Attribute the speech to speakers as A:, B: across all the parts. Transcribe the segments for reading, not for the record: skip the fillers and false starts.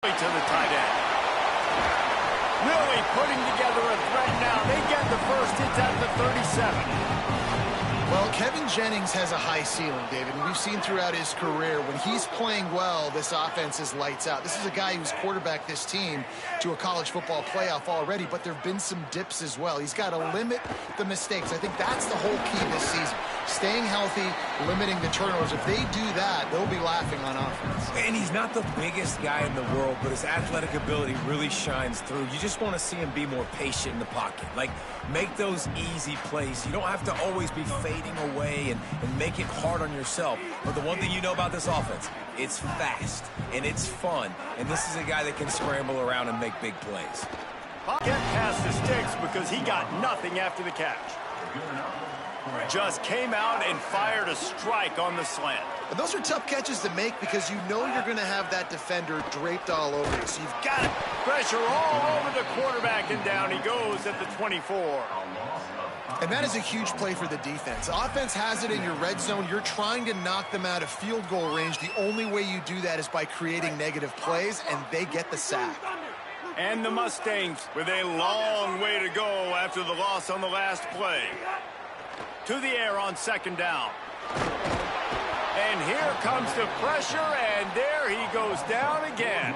A: To the tight end. Really putting together a threat now. They get the first. It's at the 37.
B: Well, Kevin Jennings has a high ceiling, David, and we've seen throughout his career when he's playing well, this offense is lights out. This is a guy who's quarterbacked this team to a college football playoff already, but there have been some dips as well. He's got to limit the mistakes. I think that's the whole key this season. Staying healthy, limiting the turnovers. If they do that, they'll be laughing on offense.
C: And he's not the biggest guy in the world, but his athletic ability really shines through. You just want to see him be more patient in the pocket. Like, make those easy plays. You don't have to always be fading away and make it hard on yourself. But the one thing you know about this offense, it's fast and it's fun. And this is a guy that can scramble around and make big plays.
A: Get past the sticks because he got nothing after the catch. Just came out and fired a strike on the slant.
B: And those are tough catches to make because you know you're going to have that defender draped all over you. So you've got it.
A: Pressure all over the quarterback, and down he goes at the 24.
B: And that is a huge play for the defense. Offense has it in your red zone. You're trying to knock them out of field goal range. The only way you do that is by creating negative plays, and they get the sack.
A: And the Mustangs with a long way to go after the loss on the last play. To the air on second down. And here comes the pressure, and there he goes down again.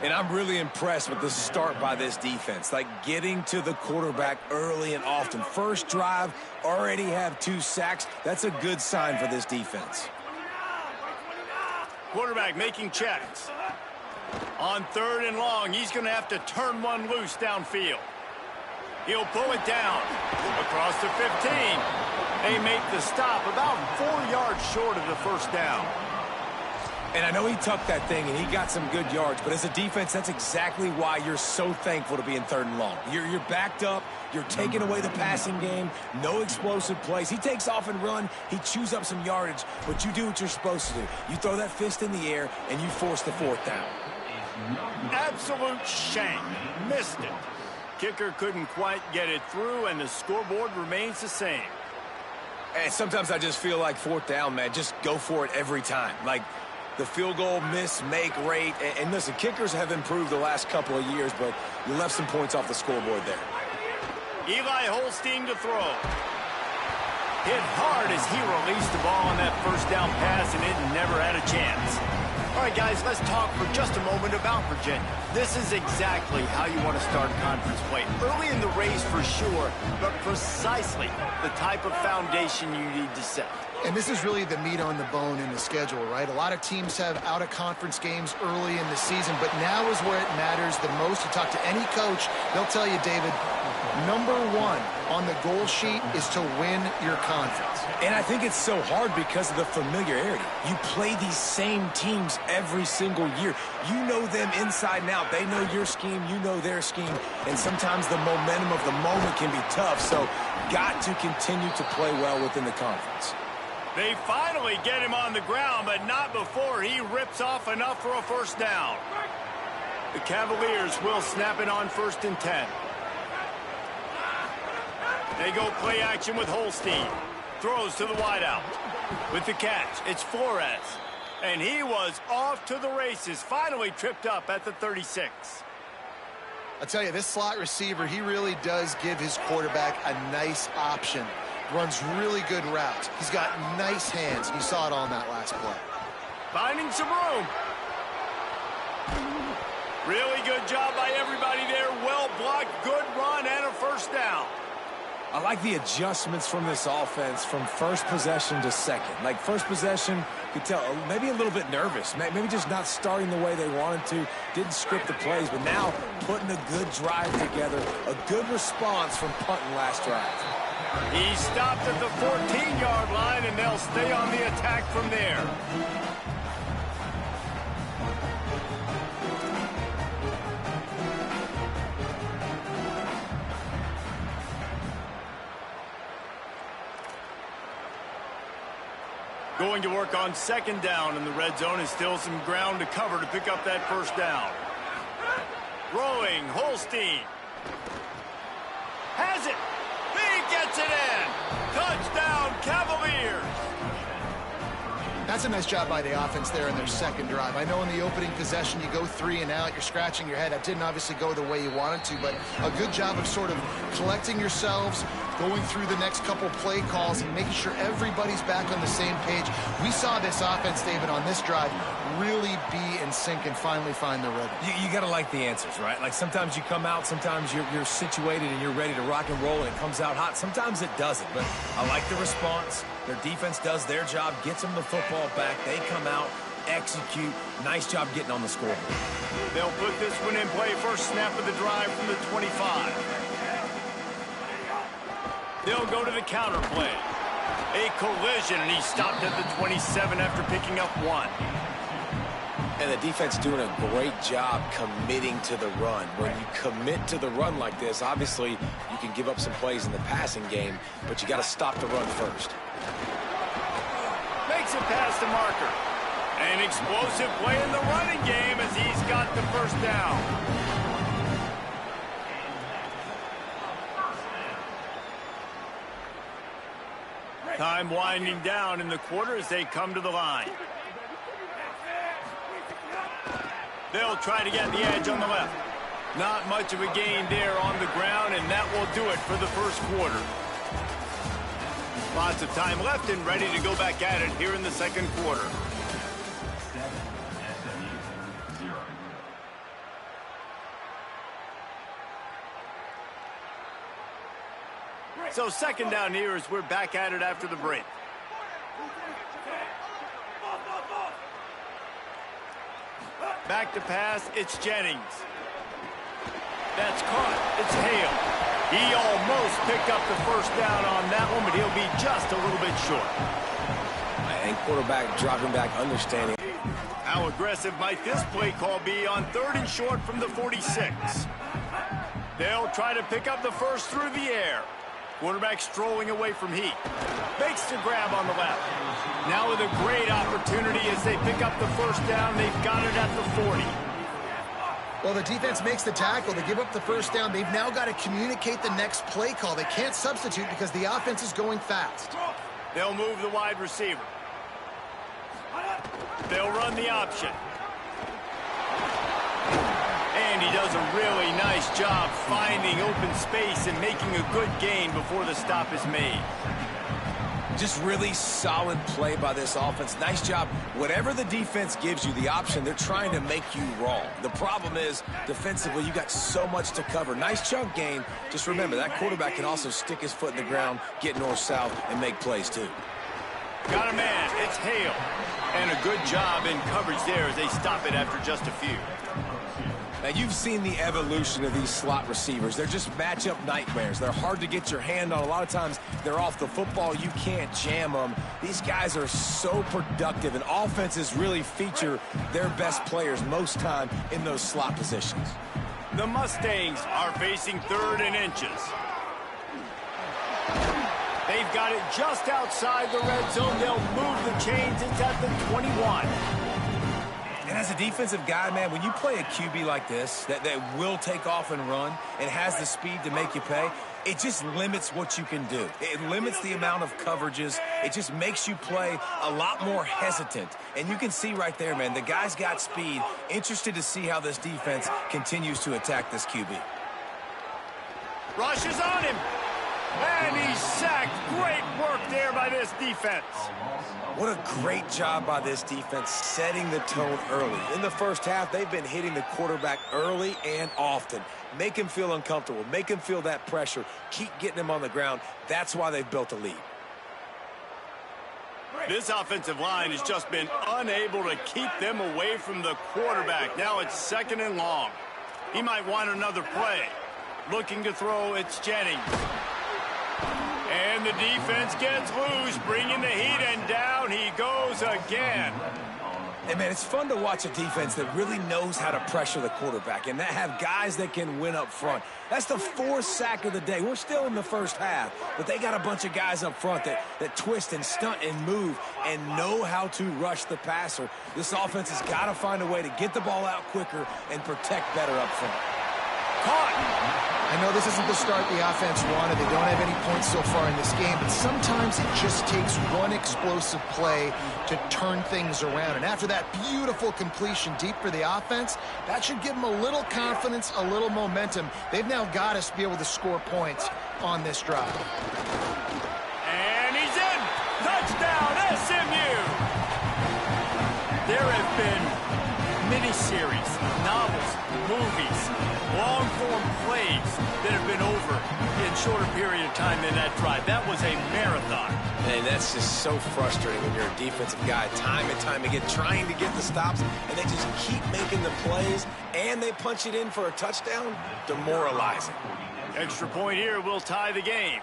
C: And I'm really impressed with the start by this defense, like getting to the quarterback early and often. First drive, already have 2 sacks. That's a good sign for this defense.
A: Quarterback making checks. On 3rd and long, he's going to have to turn one loose downfield. He'll pull it down across the 15. They make the stop about 4 yards short of the first down.
C: And I know he tucked that thing, and he got some good yards, but as a defense, that's exactly why you're so thankful to be in 3rd and long. You're backed up. You're taking away the passing game. No explosive plays. He takes off and run. He chews up some yardage, but you do what you're supposed to do. You throw that fist in the air, and you force the 4th down.
A: Absolute shank. Missed it. Kicker couldn't quite get it through, and the scoreboard remains the same.
C: And sometimes I just feel like 4th down, man. Just go for it every time. Like, the field goal miss-make rate. And listen, kickers have improved the last couple of years, but you left some points off the scoreboard there.
A: Eli Holstein to throw. Hit hard as he released the ball on that first down pass, and it never had a chance. All right, guys, let's talk for just a moment about Virginia. This is exactly how you want to start conference play. Early in the race for sure, but precisely the type of foundation you need to set.
B: And this is really the meat on the bone in the schedule, right? A lot of teams have out-of-conference games early in the season, but now is where it matters the most. You talk to any coach, they'll tell you, David, number 1 on the goal sheet is to win your conference.
C: And I think it's so hard because of the familiarity. You play these same teams every single year. You know them inside and out. They know your scheme, you know their scheme, and sometimes the momentum of the moment can be tough, so got to continue to play well within the conference.
A: They finally get him on the ground, but not before he rips off enough for a first down. The Cavaliers will snap it on 1st and 10. They go play action with Holstein. Throws to the wideout. With the catch, it's Flores. And he was off to the races, finally tripped up at the 36.
B: I'll tell you, this slot receiver, he really does give his quarterback a nice option. Runs really good routes. He's got nice hands. You saw it on that last play.
A: Finding some room. Really good job by everybody there. Well blocked, good run, and a first down.
C: I like the adjustments from this offense from first possession to second. Like, first possession, you could tell maybe a little bit nervous. Maybe just not starting the way they wanted to. Didn't script the plays, but now putting a good drive together. A good response from punting last drive.
A: He stopped at the 14-yard line, and they'll stay on the attack from there. Going to work on 2nd down in the red zone, and still some ground to cover to pick up that first down. Throwing, Holstein. Has it. He gets it in. Touchdown, Cavaliers.
B: That's a nice job by the offense there in their second drive. I know in the opening possession you go 3 and out, you're scratching your head. That didn't obviously go the way you wanted to, but a good job of sort of collecting yourselves, going through the next couple play calls and making sure everybody's back on the same page. We saw this offense, David, on this drive really be in sync and finally find the rhythm.
C: You got to like the answers, right? Like sometimes you come out, sometimes you're situated and you're ready to rock and roll and it comes out hot. Sometimes it doesn't, but I like the response. Their defense does their job, gets them the football back. They come out, execute. Nice job getting on the scoreboard.
A: They'll put this one in play. First snap of the drive from the 25. They'll go to the counter play. A collision, and he stopped at the 27 after picking up 1.
C: And the defense doing a great job committing to the run. When you commit to the run like this, obviously you can give up some plays in the passing game, but you got to stop the run first.
A: Makes it past the marker. An explosive play in the running game as he's got the first down. Time winding down in the quarter as they come to the line. They'll try to get the edge on the left. Not much of a gain there on the ground, and that will do it for the first quarter. Lots of time left and ready to go back at it here in the second quarter. So second down here as we're back at it after the break. Back to pass, it's Jennings. That's caught, it's Hale. He almost picked up the first down on that one, but he'll be just a little bit short.
C: And quarterback dropping back, understanding.
A: How aggressive might this play call be on 3rd and short from the 46? They'll try to pick up the first through the air. Quarterback strolling away from heat. Makes the grab on the left. Now with a great opportunity as they pick up the first down. They've got it at the 40.
B: Well, the defense makes the tackle. They give up the first down. They've now got to communicate the next play call. They can't substitute because the offense is going fast.
A: They'll move the wide receiver. They'll run the option. And he does a really nice job finding open space and making a good gain before the stop is made.
C: Just really solid play by this offense. Nice job. Whatever the defense gives you the option, they're trying to make you wrong. The problem is, defensively, you got so much to cover. Nice chunk gain. Just remember, that quarterback can also stick his foot in the ground, get north-south, and make plays, too.
A: Got a man. It's Hale. And a good job in coverage there as they stop it after just a few.
C: Now, you've seen the evolution of these slot receivers. They're just matchup nightmares. They're hard to get your hand on. A lot of times, they're off the football. You can't jam them. These guys are so productive, and offenses really feature their best players most time in those slot positions.
A: The Mustangs are facing 3rd and inches. They've got it just outside the red zone. They'll move the chains. It's at the 21.
C: And as a defensive guy, man, when you play a QB like this that will take off and run and has the speed to make you pay, it just limits what you can do. It limits the amount of coverages. It just makes you play a lot more hesitant. And you can see right there, man, the guy's got speed. Interested to see how this defense continues to attack this QB.
A: Rush is on him. And he's sacked. Great work there by this defense.
C: What a great job by this defense setting the tone early. In the first half, they've been hitting the quarterback early and often. Make him feel uncomfortable. Make him feel that pressure. Keep getting him on the ground. That's why they've built a lead.
A: This offensive line has just been unable to keep them away from the quarterback. Now it's 2nd and long. He might want another play. Looking to throw, it's Jennings. And the defense gets loose, bringing the heat, and down he goes again.
C: Hey, man, it's fun to watch a defense that really knows how to pressure the quarterback and that have guys that can win up front. That's the 4th sack of the day. We're still in the first half, but they got a bunch of guys up front that twist and stunt and move and know how to rush the passer. This offense has got to find a way to get the ball out quicker and protect better up front.
A: caught.
B: I know this isn't the start the offense wanted. They don't have any points so far in this game, but sometimes it just takes one explosive play to turn things around. And after that beautiful completion deep for the offense, that should give them a little confidence, a little momentum. They've now got us to be able to score points on this drive.
A: And he's in. Touchdown, SMU. There have been miniseries, novels, movies, long-form plays that have been over in shorter period of time than that drive. That was a marathon.
C: And that's just so frustrating when you're a defensive guy, time and time again, trying to get the stops, and they just keep making the plays, and they punch it in for a touchdown. Demoralizing.
A: Extra point here will tie the game.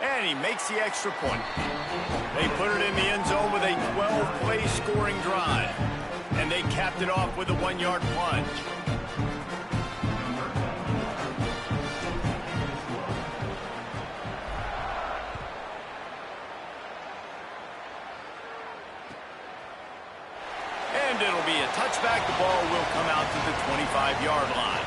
A: And he makes the extra point. They put it in the end zone with a 12-play scoring drive. And they capped it off with a 1-yard plunge. And it'll be a touchback. The ball will come out to the 25-yard line.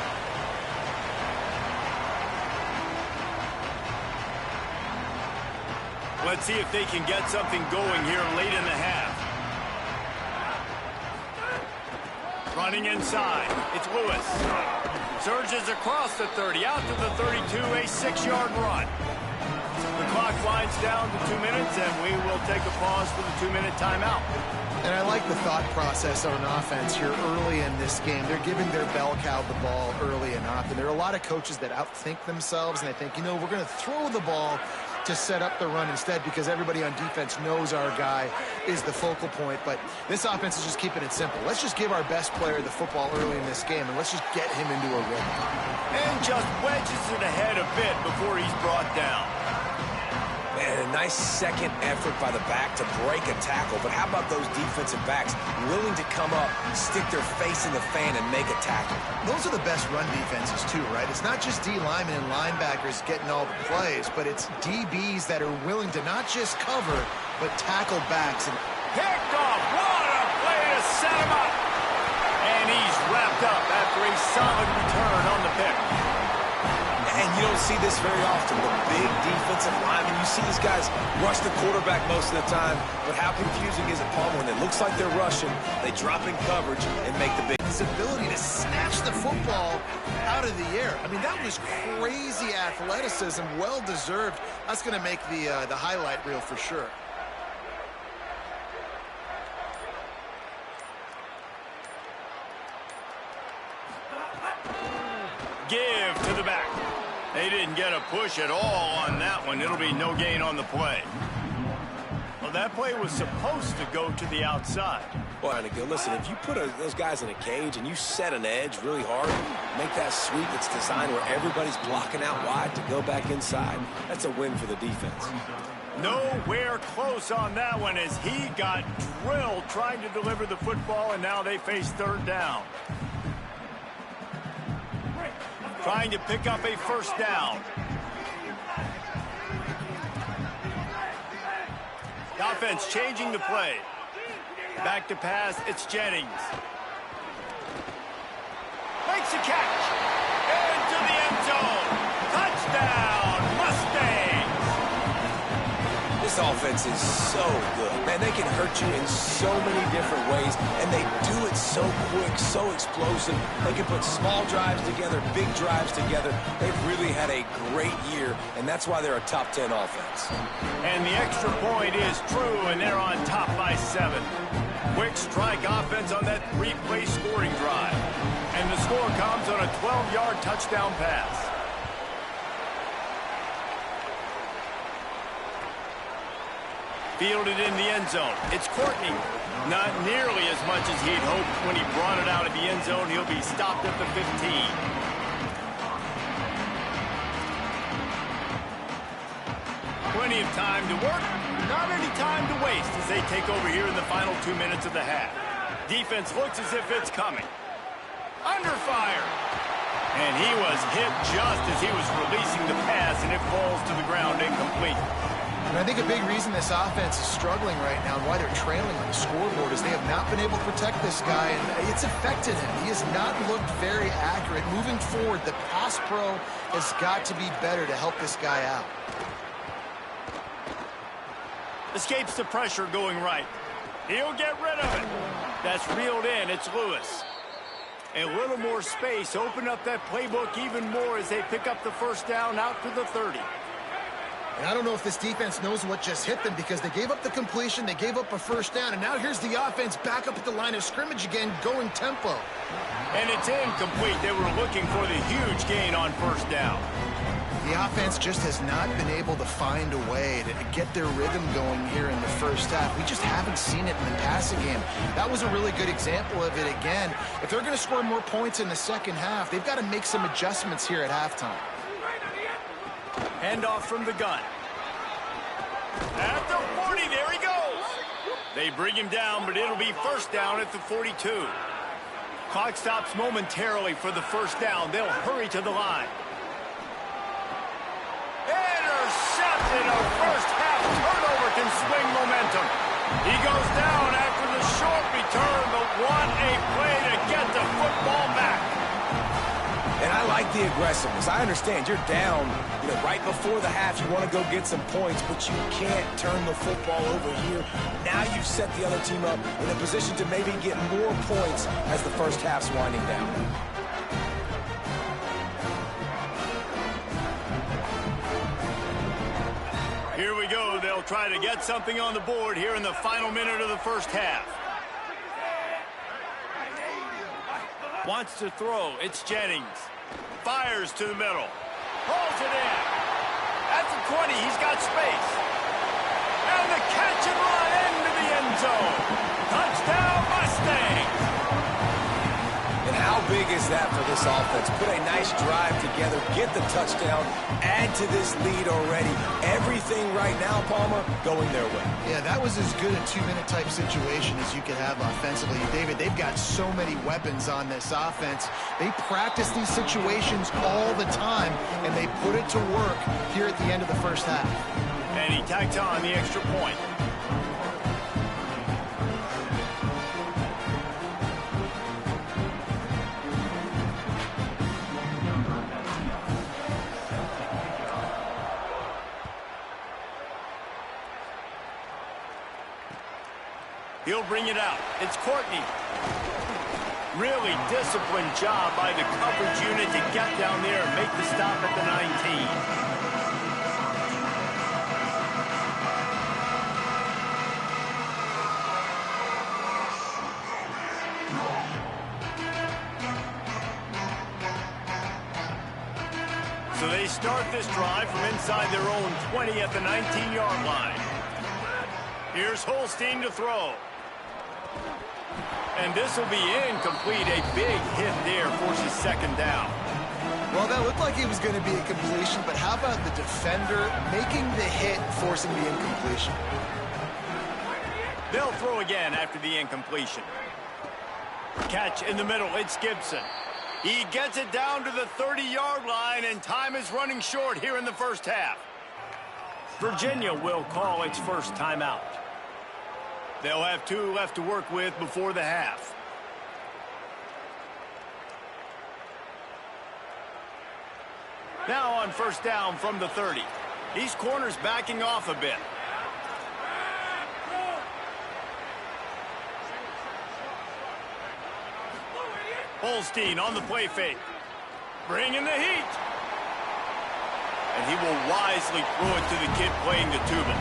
A: Let's see if they can get something going here late in the half. Running inside. It's Lewis. Surges across the 30, out to the 32, a 6-yard run. The clock winds down to 2 minutes, and we will take a pause for the 2-minute timeout.
B: And I like the thought process on offense here early in this game. They're giving their bell cow the ball early enough. And there are a lot of coaches that outthink themselves, and they think, you know, we're going to throw the ball to set up the run instead because everybody on defense knows our guy is the focal point. But this offense is just keeping it simple. Let's just give our best player the football early in this game, and let's just get him into a rhythm.
A: And just wedges it ahead a bit before he's brought down.
C: Man, a nice second effort by the back to break a tackle. But how about those defensive backs willing to come up, stick their face in the fan, and make a tackle?
B: Those are the best run defenses, too, right? It's not just D linemen and linebackers getting all the plays, but it's DBs that are willing to not just cover, but tackle backs. And
A: picked off. What a play to set him up. And he's wrapped up after a solid return on the pick.
C: And you don't see this very often. The big defensive linemen, you see these guys rush the quarterback most of the time, but how confusing is it, Palmer? When it looks like they're rushing, they drop in coverage and make the big.
B: his ability to snatch the football out of the air. I mean, that was crazy athleticism, well-deserved. That's going to make the highlight reel for sure.
A: Give to the back. They didn't get a push at all on that one. It'll be no gain on the play. Well, that play was supposed to go to the outside.
C: Well, listen, if you put those guys in a cage and you set an edge really hard, make that sweep that's designed where everybody's blocking out wide to go back inside, that's a win for the defense.
A: Nowhere close on that one as he got drilled trying to deliver the football, and now they face third down. Trying to pick up a first down. The offense changing the play. Back to pass, it's Jennings. Makes a catch. Into the end zone. Touchdown, Mustangs.
C: This offense is so good. Man, they can hurt you in so many different ways, and they do it so quick, so explosive. They can put small drives together, big drives together. They've really had a great year, and that's why they're a top 10 offense.
A: And the extra point is true, and they're on top by 7. Quick strike offense on that 3-play scoring drive. And the score comes on a 12-yard touchdown pass. Fielded in the end zone. It's Courtney. Not nearly as much as he'd hoped when he brought it out of the end zone. He'll be stopped at the 15. Plenty of time to work. Not any time to waste as they take over here in the final 2 minutes of the half. Defense looks as if it's coming. Under fire. And he was hit just as he was releasing the pass, and it falls to the ground incomplete.
B: And I think a big reason this offense is struggling right now and why they're trailing on the scoreboard is they have not been able to protect this guy, and it's affected him. He has not looked very accurate. Moving forward, the pass pro has got to be better to help this guy out.
A: Escapes the pressure going right. He'll get rid of it. That's reeled in. It's Lewis. A little more space. Open up that playbook even more as they pick up the first down out to the 30.
B: And I don't know if this defense knows what just hit them, because they gave up the completion, they gave up a first down, and now here's the offense back up at the line of scrimmage again, going tempo.
A: And it's incomplete. They were looking for the huge gain on first down.
B: The offense just has not been able to find a way to get their rhythm going here in the first half. We just haven't seen it in the passing game. That was a really good example of it again. If they're going to score more points in the second half, they've got to make some adjustments here at halftime.
A: Handoff from the gun. At the 40, there he goes. They bring him down, but it'll be first down at the 42. Clock stops momentarily for the first down. They'll hurry to the line. Intercepted. A first half turnover can swing momentum. He goes down after the short return, but what a play to get the football back.
C: And I like the aggressiveness. I understand you're down, right before the half. You want to go get some points, but you can't turn the football over here. Now you've set the other team up in a position to maybe get more points as the first half's winding down.
A: Here we go. They'll try to get something on the board here in the final minute of the first half. Wants to throw. It's Jennings. Fires to the middle. Pulls it in. At the 20, he's got space. And the catch and run into the end zone. Touchdown, Mustangs.
C: And how big is that for this offense? Put a nice drive together, get the touchdown, add to this lead already. Everything right now, Palmer, going their way.
B: Yeah, that was as good a two-minute type situation as you could have offensively. David, they've got so many weapons on this offense. They practice these situations all the time, and they put it to work here at the end of the first half.
A: And he tacked on the extra point. He'll bring it out. It's Courtney. Really disciplined job by the coverage unit to get down there and make the stop at the 19. So they start this drive from inside their own 20 at the 19-yard line. Here's Holstein to throw. And this will be incomplete. A big hit there forces second down.
B: Well, that looked like it was going to be a completion, but how about the defender making the hit, forcing the incompletion?
A: They'll throw again after the incompletion. Catch in the middle. It's Gibson. He gets it down to the 30-yard line, and time is running short here in the first half. Virginia will call its first timeout. They'll have 2 left to work with before the half. Now on first down from the 30. These corners backing off a bit. Holstein on the play fake. Bringing the heat. And he will wisely throw it to the kid playing the tuba.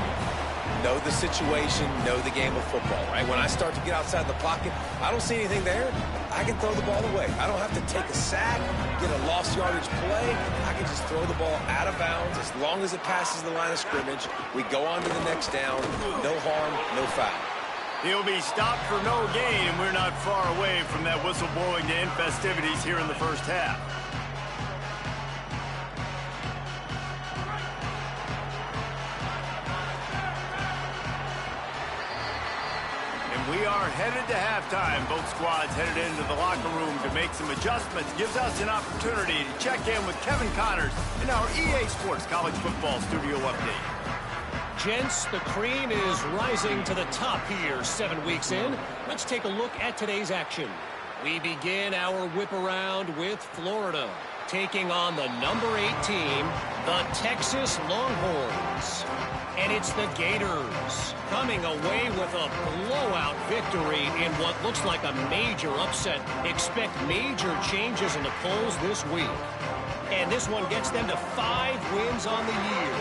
C: Know the situation, know the game of football, right? When I start to get outside the pocket, I don't see anything there. I can throw the ball away. I don't have to take a sack, get a lost yardage play. I can just throw the ball out of bounds as long as it passes the line of scrimmage. We go on to the next down. No harm, no foul.
A: He'll be stopped for no gain, and we're not far away from that whistle blowing to end festivities here in the first half. We are headed to halftime. Both squads headed into the locker room to make some adjustments. Gives us an opportunity to check in with Kevin Connors in our EA Sports College Football Studio Update.
D: Gents, the cream is rising to the top here 7 weeks in. Let's take a look at today's action. We begin our whip around with Florida, taking on the number 8 team, the Texas Longhorns. And it's the Gators coming away with a blowout victory in what looks like a major upset. Expect major changes in the polls this week. And this one gets them to 5 wins on the year,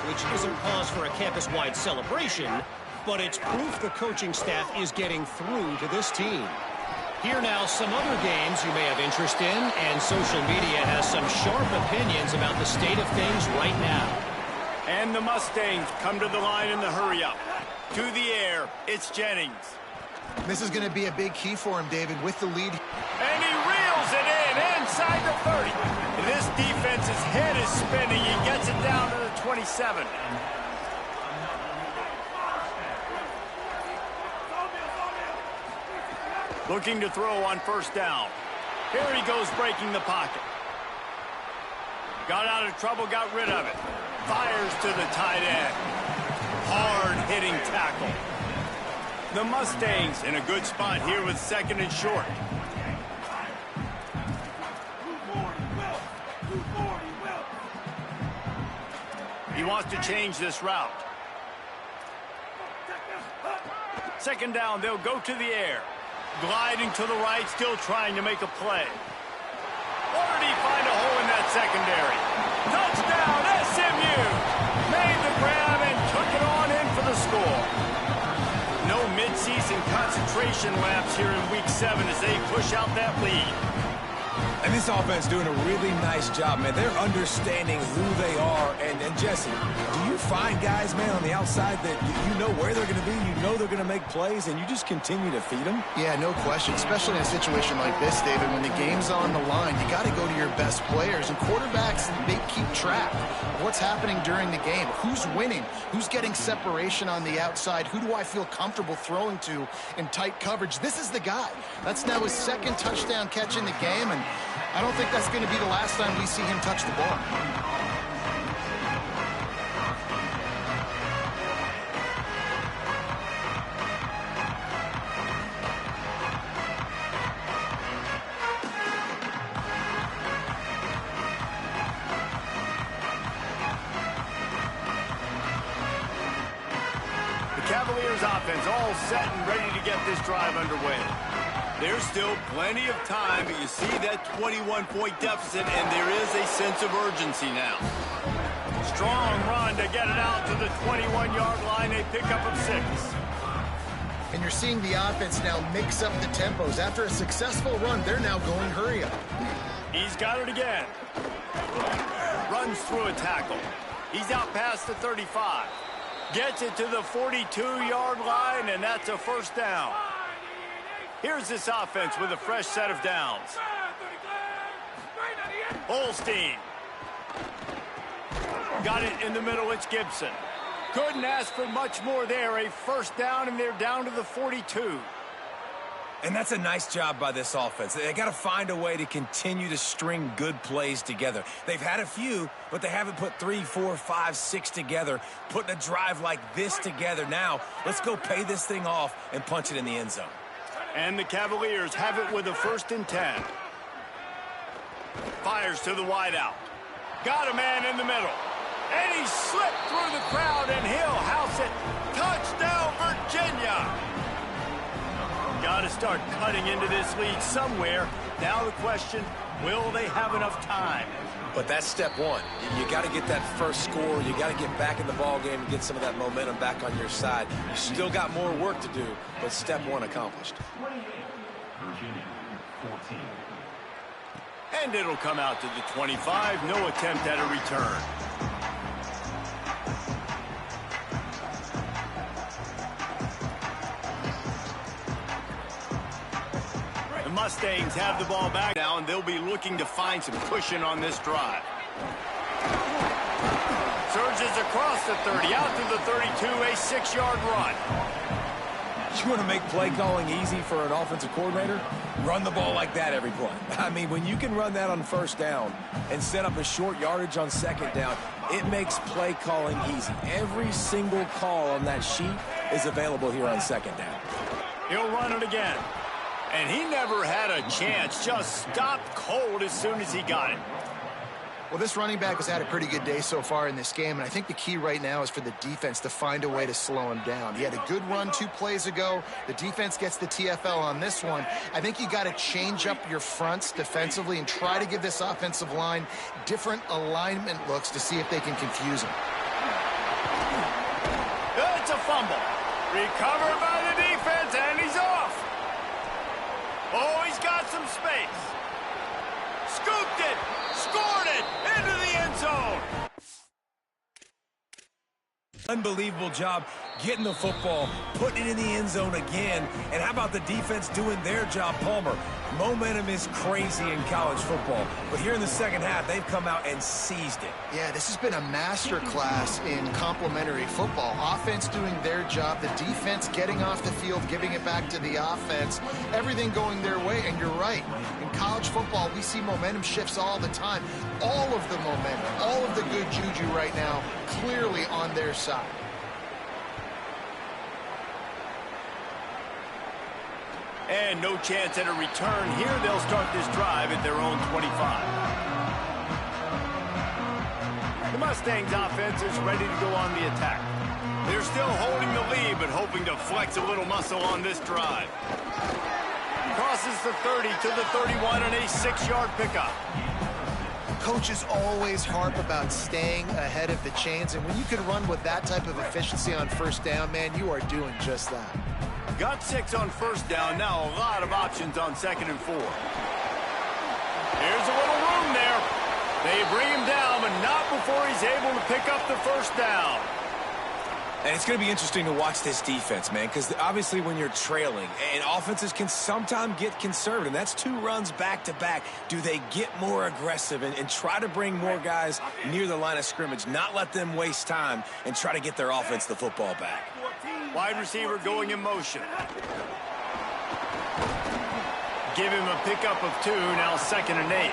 D: which isn't cause for a campus-wide celebration, but it's proof the coaching staff is getting through to this team. Here now, some other games you may have interest in, and social media has some sharp opinions about the state of things right now.
A: And the Mustangs come to the line in the hurry-up. To the air, it's Jennings.
B: This is going to be a big key for him, David, with the lead.
A: And he reels it in inside the 30. And this defense's head is spinning. He gets it down to the 27. Looking to throw on first down. Here he goes breaking the pocket. Got out of trouble, got rid of it. Fires to the tight end. Hard-hitting tackle. The Mustangs in a good spot here with 2nd and short. He wants to change this route. 2nd down, they'll go to the air. Gliding to the right, still trying to make a play. Or did he find a hole in that secondary? Touchdown, SMU! Made the grab and took it on in for the score. No midseason concentration laps here in Week 7 as they push out that lead.
C: And this offense doing a really nice job, man. They're understanding who they are. And Jesse, do you find guys, man, on the outside that you know where they're going to be, you know they're going to make plays, and you just continue to feed them?
B: Yeah, no question, especially in a situation like this, David, when the game's on the line, you got to go to your best players. And quarterbacks, they keep track of what's happening during the game. Who's winning? Who's getting separation on the outside? Who do I feel comfortable throwing to in tight coverage? This is the guy. That's now his 2nd touchdown catch in the game, and I don't think that's going to be the last time we see him touch the ball.
A: The Cavaliers offense all set and ready to get this drive underway. There's still plenty of time, but you see that 21-point deficit, and there is a sense of urgency now. Strong run to get it out to the 21-yard line, a pickup of 6.
B: And you're seeing the offense now mix up the tempos. After a successful run, they're now going hurry up.
A: He's got it again. Runs through a tackle. He's out past the 35. Gets it to the 42-yard line, and that's a first down. Here's this offense with a fresh set of downs. Holstein. Got it in the middle, it's Gibson. Couldn't ask for much more there. A first down, and they're down to the 42.
C: And that's a nice job by this offense. They got to find a way to continue to string good plays together. They've had a few, but they haven't put 3, 4, 5, 6 together, putting a drive like this together. Now, let's go pay this thing off and punch it in the end zone.
A: And the Cavaliers have it with a 1st and 10. Fires to the wideout. Got a man in the middle. And he slipped through the crowd, and he'll house it. Touchdown, Virginia! Got to start cutting into this lead somewhere. Now the question, will they have enough time?
C: But that's step one. You got to get that first score. You got to get back in the ball game and get some of that momentum back on your side. You still got more work to do, but step one accomplished.
A: And it'll come out to the 25. No attempt at a return. The Mustangs have the ball back now, and they'll be looking to find some cushion on this drive. Surges across the 30, out to the 32, a 6-yard run.
C: You want to make play calling easy for an offensive coordinator? Run the ball like that every play. I mean, when you can run that on first down and set up a short yardage on second down, it makes play calling easy. Every single call on that sheet is available here on second down.
A: He'll run it again. And he never had a chance. Just stopped cold as soon as he got it.
B: Well, this running back has had a pretty good day so far in this game, and I think the key right now is for the defense to find a way to slow him down. He had a good run 2 plays ago. The defense gets the TFL on this one. I think you got to change up your fronts defensively and try to give this offensive line different alignment looks to see if they can confuse him.
A: It's a fumble. Recovered by the defense, and he's off. Oh, he's got some space. Scooped it. Scored it into the end zone.
C: Unbelievable job getting the football, putting it in the end zone again. And how about the defense doing their job, Palmer? Momentum is crazy in college football. But here in the second half, they've come out and seized it.
B: Yeah, this has been a master class in complementary football. Offense doing their job, the defense getting off the field, giving it back to the offense, everything going their way. And you're right. In college football, we see momentum shifts all the time. All of the momentum, all of the good juju right now, clearly on their side.
A: And no chance at a return here. They'll start this drive at their own 25. The Mustangs offense is ready to go on the attack. They're still holding the lead, but hoping to flex a little muscle on this drive. Crosses the 30 to the 31 and a 6-yard pickup.
B: Coaches always harp about staying ahead of the chains, and when you can run with that type of efficiency on first down, man, you are doing just that.
A: Got 6 on first down. Now a lot of options on 2nd and 4. Here's a little room there. They bring him down, but not before he's able to pick up the first down.
C: And it's going to be interesting to watch this defense, man, because obviously when you're trailing, and offenses can sometimes get conservative. That's 2 runs back-to-back. Do they get more aggressive and try to bring more guys near the line of scrimmage, not let them waste time, and try to get their offense the football back?
A: Wide receiver going in motion. Give him a pickup of 2, now 2nd and 8.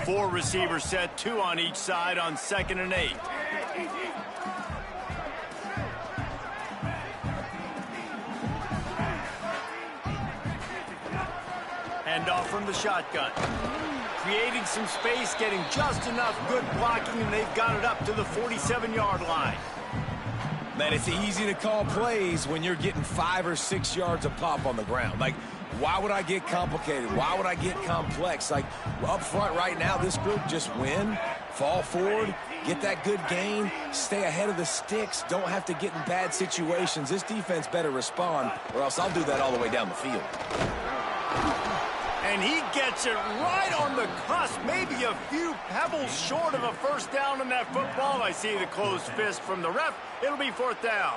A: Four receivers set, 2 on each side on 2nd and 8. Hand off from the shotgun. Creating some space, getting just enough good blocking, and they've got it up to the 47-yard line.
C: Man, it's easy to call plays when you're getting 5 or 6 yards a pop on the ground. Like, why would I get complicated? Why would I get complex? Like, up front right now, this group just win, fall forward, get that good gain, stay ahead of the sticks, don't have to get in bad situations. This defense better respond, or else I'll do that all the way down the field.
A: And he gets it right on the cusp, maybe a few pebbles short of a first down on that football. I see the closed fist from the ref. It'll be 4th down.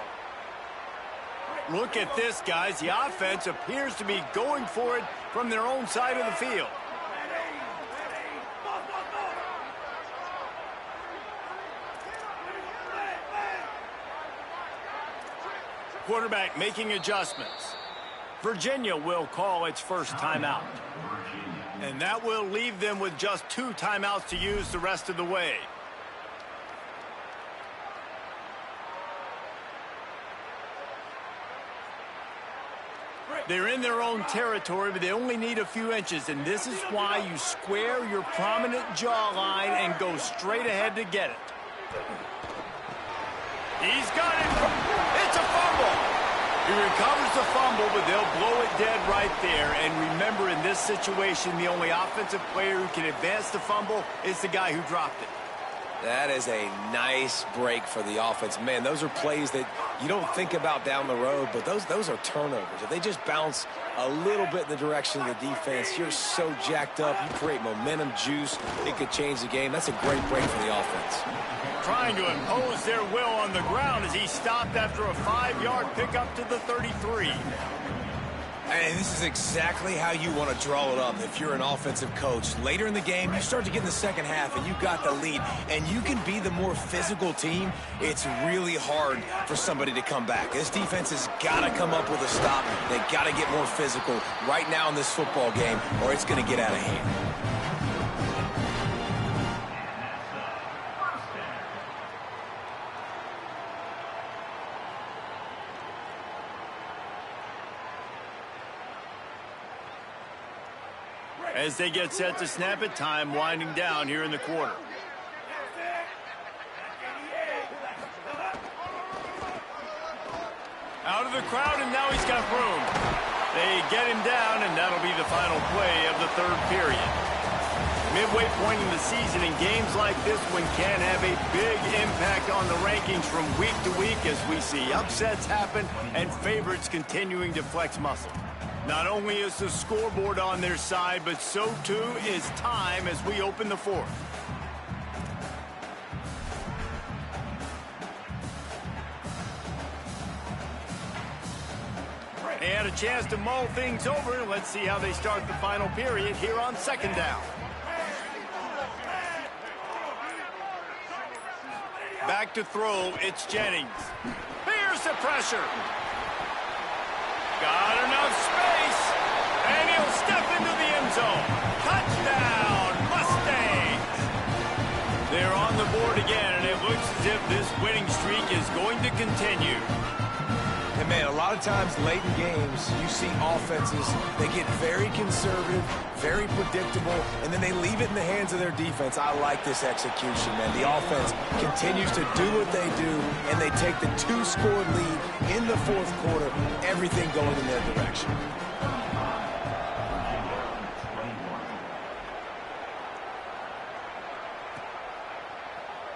A: Look at this, guys. The offense appears to be going for it from their own side of the field. Quarterback making adjustments. Virginia will call its first timeout. And that will leave them with just 2 timeouts to use the rest of the way. They're in their own territory, but they only need a few inches, and this is why you square your prominent jawline and go straight ahead to get it. He's got it. It's a fumble. He recovers the fumble, but they'll blow it dead right there. And remember, in this situation, the only offensive player who can advance the fumble is the guy who dropped it.
C: That is a nice break for the offense. Man, those are plays that you don't think about down the road, but those are turnovers. If they just bounce a little bit in the direction of the defense, you're so jacked up. You create momentum, juice. It could change the game. That's a great break for the offense.
A: Trying to impose their will on the ground as he stopped after a 5-yard pickup to the 33.
C: And this is exactly how you want to draw it up if you're an offensive coach. Later in the game, you start to get in the second half, and you got the lead, and you can be the more physical team. It's really hard for somebody to come back. This defense has got to come up with a stop. They got to get more physical right now in this football game, or it's going to get out of hand.
A: As they get set to snap it, time winding down here in the quarter. Out of the crowd, and now he's got room. They get him down, and that'll be the final play of the third period. Midway point in the season, in games like this one can have a big impact on the rankings from week to week as we see upsets happen and favorites continuing to flex muscle. Not only is the scoreboard on their side, but so too is time as we open the fourth. They had a chance to mull things over. Let's see how they start the final period here on second down. Back to throw, it's Jennings. Here's the pressure. Got enough space, and he'll step into the end zone. Touchdown, Mustangs! They're on the board again, and it looks as if this winning streak is going to continue.
C: And, man, a lot of times late in games, you see offenses, they get very conservative, very predictable, and then they leave it in the hands of their defense. I like this execution, man. The offense continues to do what they do, and they take the 2-score lead in the fourth quarter, everything going in their direction.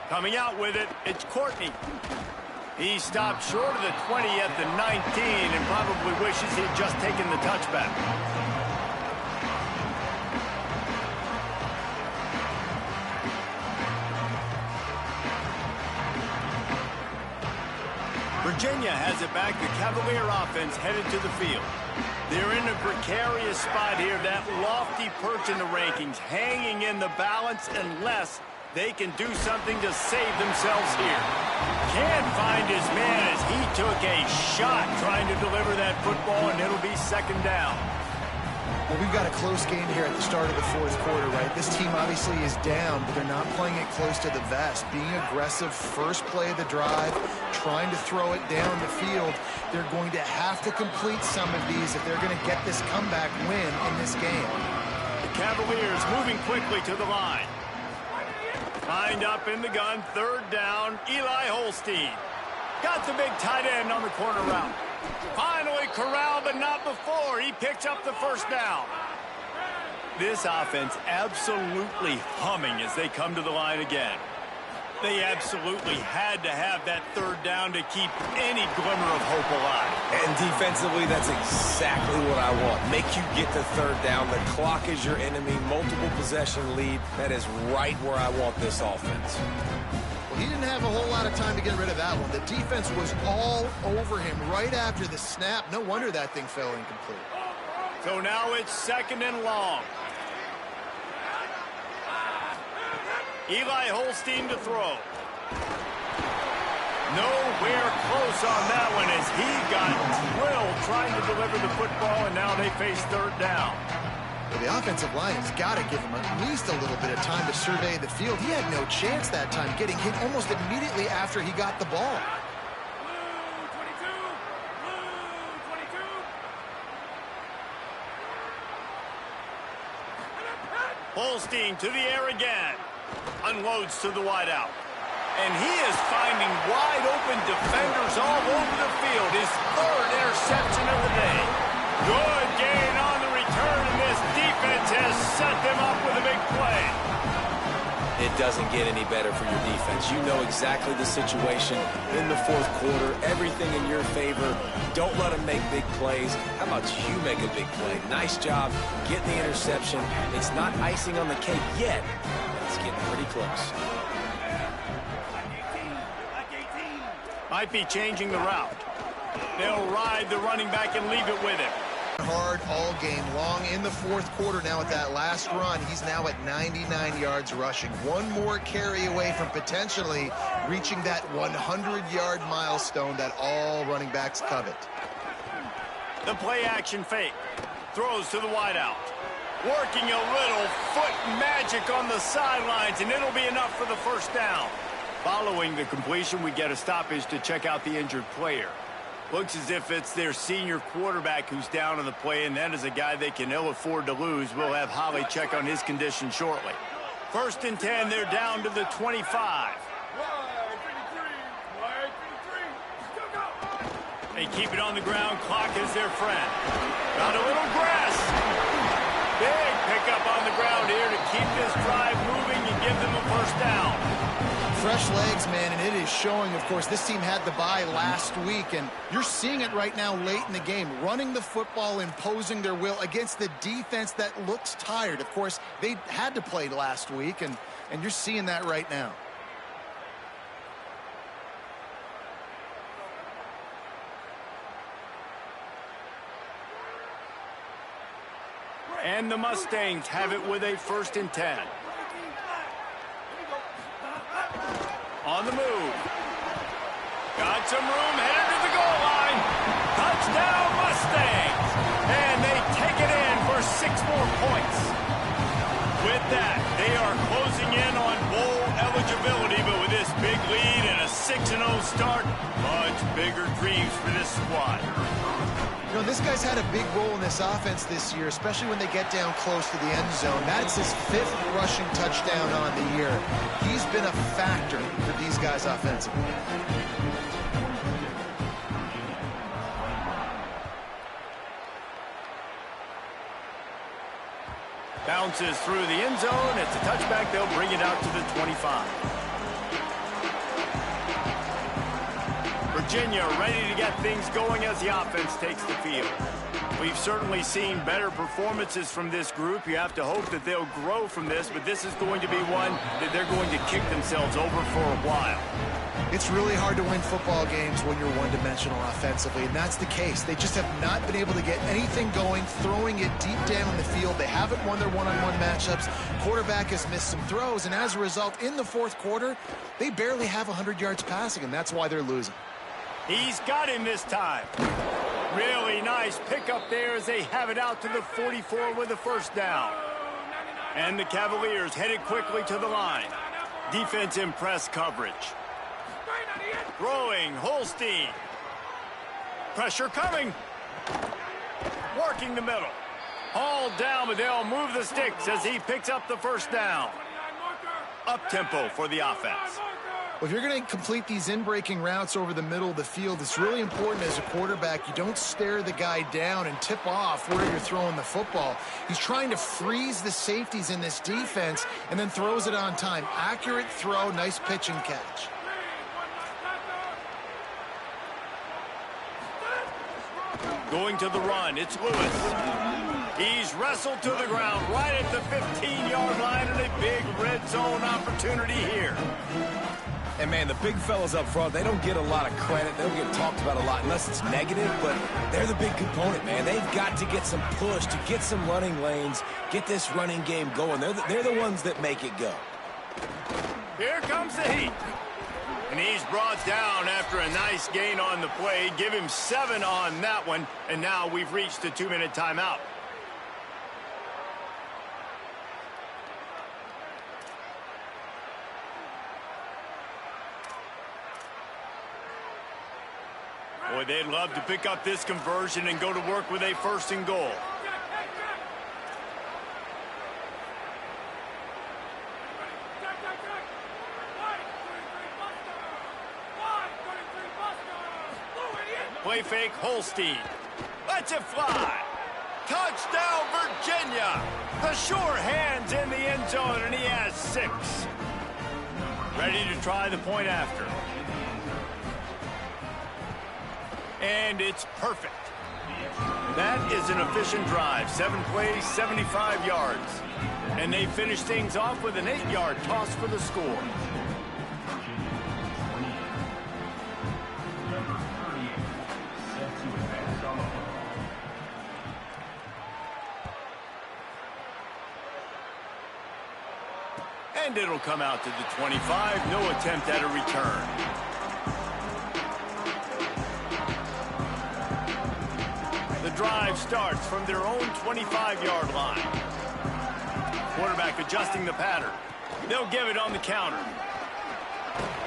A: Coming out with it, it's Courtney. He stopped short of the 20 at the 19 and probably wishes he'd just taken the touchback. Virginia has it back. The Cavalier offense headed to the field. They're in a precarious spot here. That lofty perch in the rankings, hanging in the balance unless they can do something to save themselves here. Can't find his man as he took a shot trying to deliver that football, and it'll be second down.
B: Well, we've got a close game here at the start of the fourth quarter, right? This team obviously is down, but they're not playing it close to the vest. Being aggressive, first play of the drive, trying to throw it down the field. They're going to have to complete some of these if they're going to get this comeback win in this game.
A: The Cavaliers moving quickly to the line. Lined up in the gun, third down, Eli Holstein. Got the big tight end on the corner route. Finally corralled, but not before. He picks up the first down. This offense absolutely humming as they come to the line again. They absolutely had to have that third down to keep any glimmer of hope alive.
C: And defensively, that's exactly what I want. Make you get the third down. The clock is your enemy. Multiple possession lead. That is right where I want this offense.
B: Well, he didn't have a whole lot of time to get rid of that one. The defense was all over him right after the snap. No wonder that thing fell incomplete.
A: So now it's second and long. Eli Holstein to throw. Nowhere close on that one as he got drilled trying to deliver the football, and now they face third down.
B: Well, the offensive line has got to give him at least a little bit of time to survey the field. He had no chance that time, getting hit almost immediately after he got the ball.
A: Holstein to the air again. Unloads to the wideout. And he is finding wide-open defenders all over the field. His third interception of the day. Good gain on the return, and this defense has set them up with a big play.
C: It doesn't get any better for your defense. You know exactly the situation in the fourth quarter, everything in your favor. Don't let them make big plays. How about you make a big play? Nice job getting the interception. It's not icing on the cake yet, but it's getting pretty close.
A: Might be changing the route. They'll ride the running back and leave it with him.
B: Hard all game long in the fourth quarter. Now with that last run, he's now at 99 yards rushing. One more carry away from potentially reaching that 100-yard milestone that all running backs covet.
A: The play action fake. Throws to the wideout. Working a little foot magic on the sidelines, and it'll be enough for the first down. Following the completion, we get a stoppage to check out the injured player. Looks as if it's their senior quarterback who's down on the play, and that is a guy they can ill afford to lose. We'll have Holly check on his condition shortly. 1st and 10, they're down to the 25. They keep it on the ground. Clock is their friend. Got a little grass. Big pickup on the ground here to keep this drive moving and give them a first down.
B: Fresh legs, man, and it is showing. Of course, this team had the bye last week, and you're seeing it right now late in the game. Running the football, imposing their will against the defense that looks tired. Of course, they had to play last week, and you're seeing that right now.
A: And the Mustangs have it with a 1st and 10. On the move. Got some room, headed to the goal line. Touchdown Mustangs. And they take it in for 6 more points. With that, they are closing in on bowl eligibility, but with this big lead and a 6-0 start, much bigger dreams for this squad.
B: You know, this guy's had a big role in this offense this year, especially when they get down close to the end zone. That's his 5th rushing touchdown on the year. He's been a factor for these guys offensively.
A: Bounces through the end zone. It's a touchback. They'll bring it out to the 25. Virginia ready to get things going as the offense takes the field. We've certainly seen better performances from this group. You have to hope that they'll grow from this, but this is going to be one that they're going to kick themselves over for a while.
B: It's really hard to win football games when you're one-dimensional offensively, and that's the case. They just have not been able to get anything going, throwing it deep down the field. They haven't won their one-on-one matchups. Quarterback has missed some throws, and as a result, in the fourth quarter, they barely have 100 yards passing, and that's why they're losing.
A: He's got him this time. Really nice pickup there as they have it out to the 44 with a first down. And the Cavaliers headed quickly to the line. Defense in press coverage. Throwing, Holstein. Pressure coming. Working the middle. Hauled down, but they'll move the sticks as he picks up the first down. Up-tempo for the offense.
B: Well, if you're going to complete these in-breaking routes over the middle of the field, it's really important as a quarterback you don't stare the guy down and tip off where you're throwing the football. He's trying to freeze the safeties in this defense and then throws it on time. Accurate throw, nice pitch and catch.
A: Going to the run, it's Lewis. He's wrestled to the ground right at the 15-yard line, and a big red zone opportunity here.
C: And, man, the big fellas up front, they don't get a lot of credit. They don't get talked about a lot unless it's negative, but they're the big component, man. They've got to get some push, to get some running lanes, get this running game going. They're the ones that make it go.
A: Here comes the heat. And he's brought down after a nice gain on the play. Give him 7 on that one, and now we've reached the 2-minute timeout. Boy, they'd love to pick up this conversion and go to work with a 1st and goal. Play fake, Holstein. Lets it fly. Touchdown, Virginia. The sure hand's in the end zone, and he has 6. Ready to try the point after. And it's perfect. That is an efficient drive. 7 plays, 75 yards. And they finish things off with an 8-yard toss for the score. And it'll come out to the 25. No attempt at a return. The drive starts from their own 25-yard line. Quarterback adjusting the pattern. They'll give it on the counter.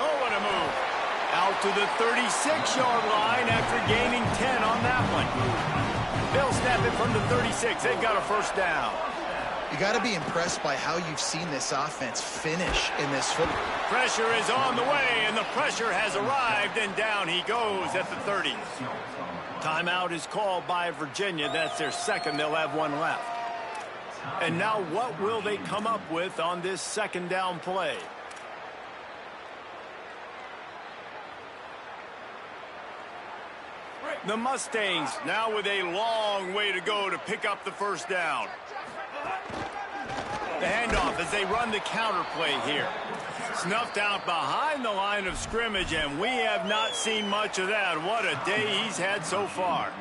A: Oh, what a move. Out to the 36-yard line after gaining 10 on that one. They'll snap it from the 36. They've got a first down.
B: You got to be impressed by how you've seen this offense finish in this football.
A: Pressure is on the way, and the pressure has arrived, and down he goes at the 30. Timeout is called by Virginia. That's their second. They'll have one left. And now what will they come up with on this second down play? The Mustangs now with a long way to go to pick up the first down. The handoff as they run the counter play here. Snuffed out behind the line of scrimmage, and we have not seen much of that. What a day he's had so far.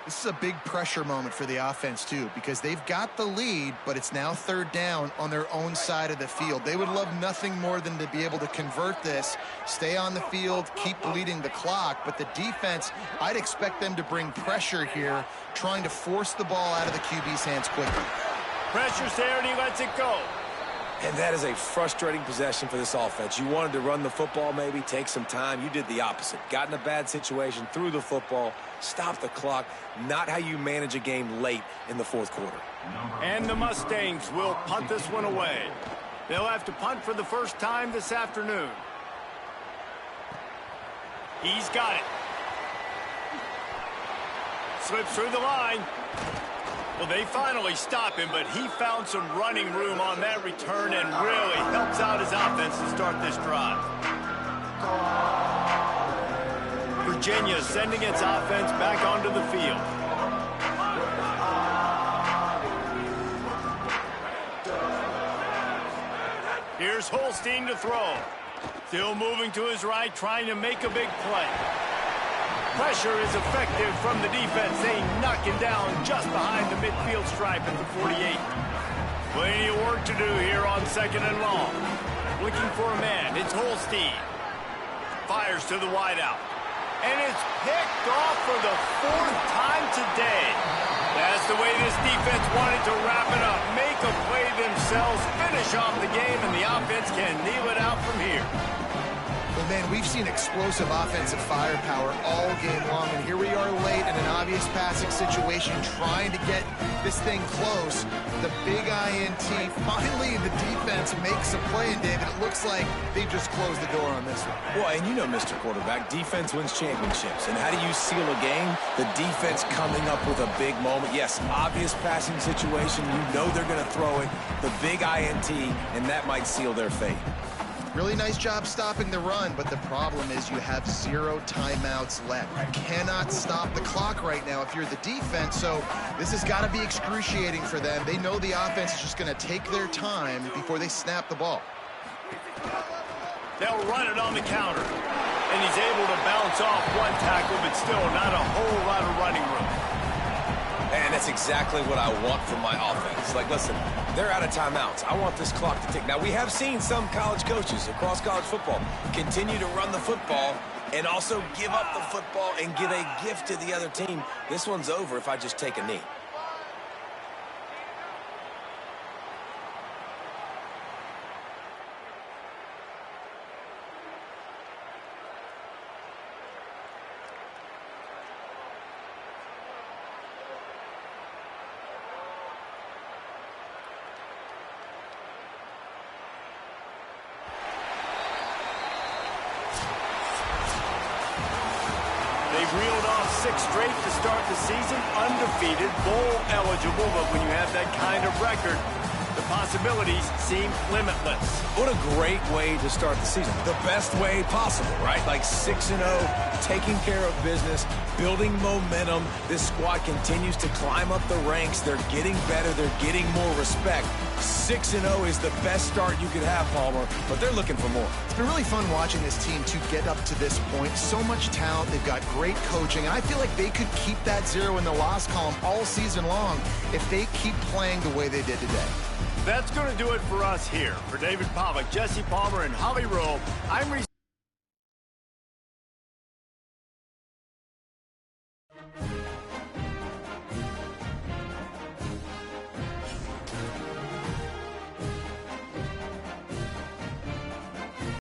B: This is a big pressure moment for the offense, too, because they've got the lead, but it's now third down on their own side of the field. They would love nothing more than to be able to convert this, stay on the field, keep bleeding the clock. But the defense, I'd expect them to bring pressure here, trying to force the ball out of the QB's hands quickly.
A: Pressure's there, and he lets it go.
C: And that is a frustrating possession for this offense. You wanted to run the football, maybe take some time. You did the opposite. Got in a bad situation, threw the football, stopped the clock. Not how you manage a game late in the fourth quarter.
A: And the Mustangs will punt this one away. They'll have to punt for the first time this afternoon. He's got it. Slips through the line. Well, they finally stop him, but he found some running room on that return and really helps out his offense to start this drive. Virginia sending its offense back onto the field. Here's Holstein to throw. Still moving to his right, trying to make a big play. Pressure is effective from the defense. They knock him down just behind the midfield stripe at the 48. Plenty of work to do here on second and long. Looking for a man. It's Holstein. Fires to the wideout. And it's picked off for the fourth time today. That's the way this defense wanted to wrap it up. Make a play themselves, finish off the game, and the offense can kneel it out from here.
B: Well, man, we've seen explosive offensive firepower all game long, and here we are late in an obvious passing situation trying to get this thing close. The big INT. Finally, the defense makes a play, and David, it looks like they just closed the door on this one.
C: Well, and you know, Mr. Quarterback, defense wins championships. And how do you seal a game? The defense coming up with a big moment. Yes, obvious passing situation. You know they're going to throw it. The big INT, and that might seal their fate.
B: Really nice job stopping the run, but the problem is you have 0 timeouts left. You cannot stop the clock right now if you're the defense, so this has got to be excruciating for them. They know the offense is just going to take their time before they snap the ball.
A: They'll run it on the counter, and he's able to bounce off one tackle, but still not a whole lot of running room.
C: And that's exactly what I want from my offense. Like, listen, they're out of timeouts. I want this clock to tick. Now, we have seen some college coaches across college football continue to run the football and also give up the football and give a gift to the other team. This one's over if I just take a knee.
A: Reeled off 6 straight to start the season, undefeated, bowl eligible, but when you have that kind of record, the possibilities seem limitless.
C: What a great way to start the season. The best way possible, right? Like 6-0, taking care of business, building momentum. This squad continues to climb up the ranks. They're getting better. They're getting more respect. 6-0 is the best start you could have, Palmer, but they're looking for more.
B: It's been really fun watching this team to get up to this point. So much talent. They've got great coaching, and I feel like they could keep that 0 in the loss column all season long if they keep playing the way they did today.
A: That's going to do it for us here. For David Pollack, Jesse Palmer, and Holly Rowe, I'm